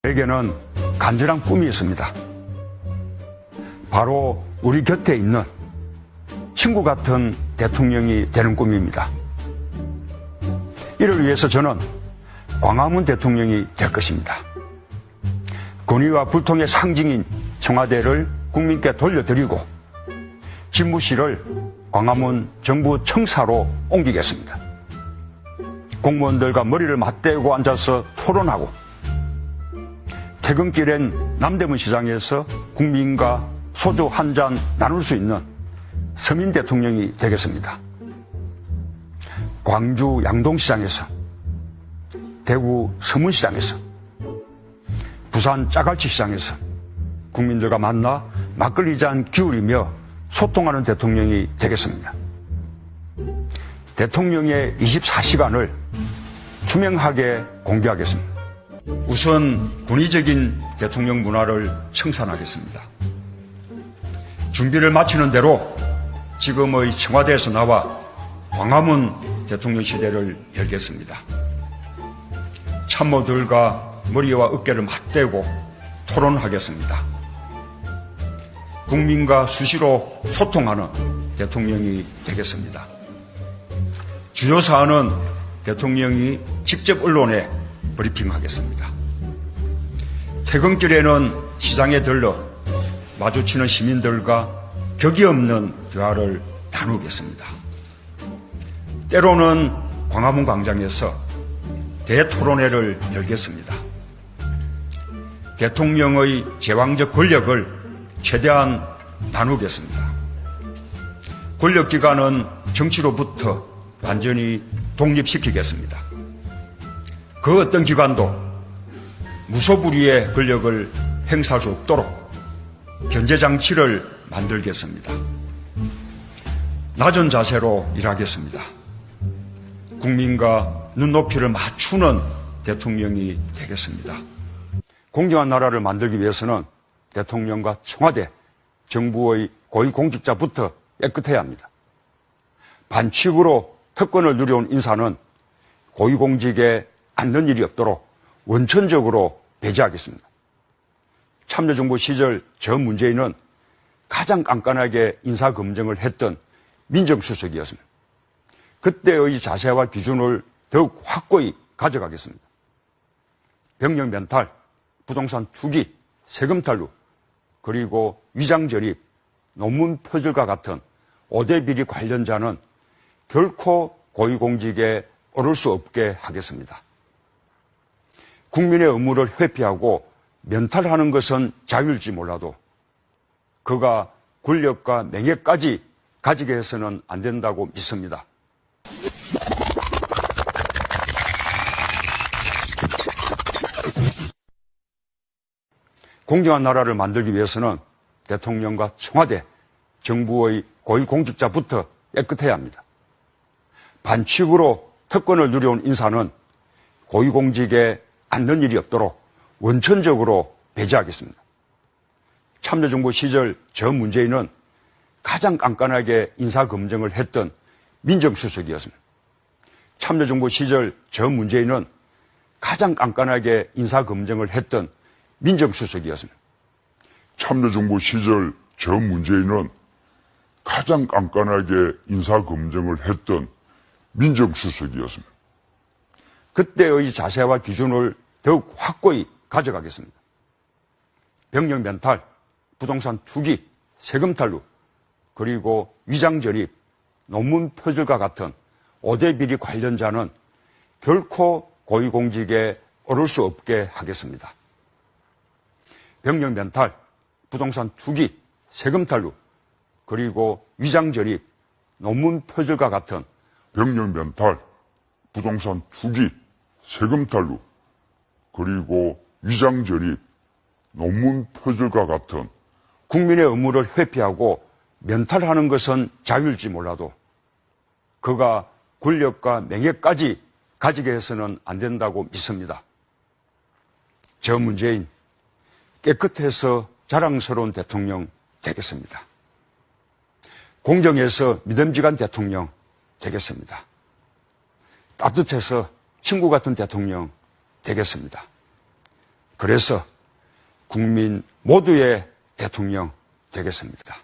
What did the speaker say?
저에게는 간절한 꿈이 있습니다. 바로 우리 곁에 있는 친구 같은 대통령이 되는 꿈입니다. 이를 위해서 저는 광화문 대통령이 될 것입니다. 권위와 불통의 상징인 청와대를 국민께 돌려드리고 집무실을 광화문 정부 청사로 옮기겠습니다. 공무원들과 머리를 맞대고 앉아서 토론하고 퇴근길엔 남대문 시장에서 국민과 소주 한 잔 나눌 수 있는 서민 대통령이 되겠습니다. 광주 양동시장에서, 대구 서문시장에서, 부산 짜갈치시장에서 국민들과 만나 막걸리 잔 기울이며 소통하는 대통령이 되겠습니다. 대통령의 24시간을 투명하게 공개하겠습니다. 우선 군의적인 대통령 문화를 청산하겠습니다. 준비를 마치는 대로 지금의 청와대에서 나와 광화문 대통령 시대를 열겠습니다. 참모들과 머리와 어깨를 맞대고 토론하겠습니다. 국민과 수시로 소통하는 대통령이 되겠습니다. 주요 사안은 대통령이 직접 언론에 브리핑하겠습니다. 퇴근길에는 시장에 들러 마주치는 시민들과 격이 없는 대화를 나누겠습니다. 때로는 광화문 광장에서 대토론회를 열겠습니다. 대통령의 제왕적 권력을 최대한 나누겠습니다. 권력기관은 정치로부터 완전히 독립시키겠습니다. 그 어떤 기관도 무소불위의 권력을 행사할 수 없도록 견제장치를 만들겠습니다. 낮은 자세로 일하겠습니다. 국민과 눈높이를 맞추는 대통령이 되겠습니다. 공정한 나라를 만들기 위해서는 대통령과 청와대, 정부의 고위공직자부터 깨끗해야 합니다. 반칙으로 특권을 누려온 인사는 고위공직에 앉는 일이 없도록 원천적으로 배제하겠습니다. 참여정부 시절 저 문재인은 가장 깐깐하게 인사검증을 했던 민정수석이었습니다. 그때의 자세와 기준을 더욱 확고히 가져가겠습니다. 병력 면탈, 부동산 투기, 세금 탈루, 그리고 위장 전입, 논문 표절과 같은 5대 비리 관련자는 결코 고위공직에 오를 수 없게 하겠습니다. 국민의 의무를 회피하고 면탈하는 것은 자유일지 몰라도 그가 권력과 명예까지 가지게 해서는 안 된다고 믿습니다. 공정한 나라를 만들기 위해서는 대통령과 청와대, 정부의 고위공직자부터 깨끗해야 합니다. 반칙으로 특권을 누려온 인사는 고위공직에 앉는 일이 없도록 원천적으로 배제하겠습니다. 참여정부 시절 저 문재인은 가장 깐깐하게 인사검증을 했던 민정수석이었습니다. 참여정부 시절 저 문재인은 가장 깐깐하게 인사검증을 했던 민정수석이었습니다. 참여정부 시절 저 문재인은 가장 깐깐하게 인사검증을 했던 민정수석이었습니다. 그때의 자세와 기준을 더욱 확고히 가져가겠습니다. 병력 면탈, 부동산 투기, 세금 탈루, 그리고 위장 전입, 논문 표절과 같은 5대 비리 관련자는 결코 고위공직에 오를 수 없게 하겠습니다. 병력 면탈, 부동산 투기, 세금 탈루, 그리고 위장 전입, 논문 표절과 같은 병력 면탈, 부동산 투기, 세금 탈루, 그리고 위장 전입, 논문 표절과 같은 국민의 의무를 회피하고 면탈하는 것은 자유일지 몰라도 그가 권력과 명예까지 가지게 해서는 안 된다고 믿습니다. 저 문재인 깨끗해서 자랑스러운 대통령 되겠습니다. 공정해서 믿음직한 대통령 되겠습니다. 따뜻해서 친구 같은 대통령 되겠습니다. 그래서 국민 모두의 대통령 되겠습니다.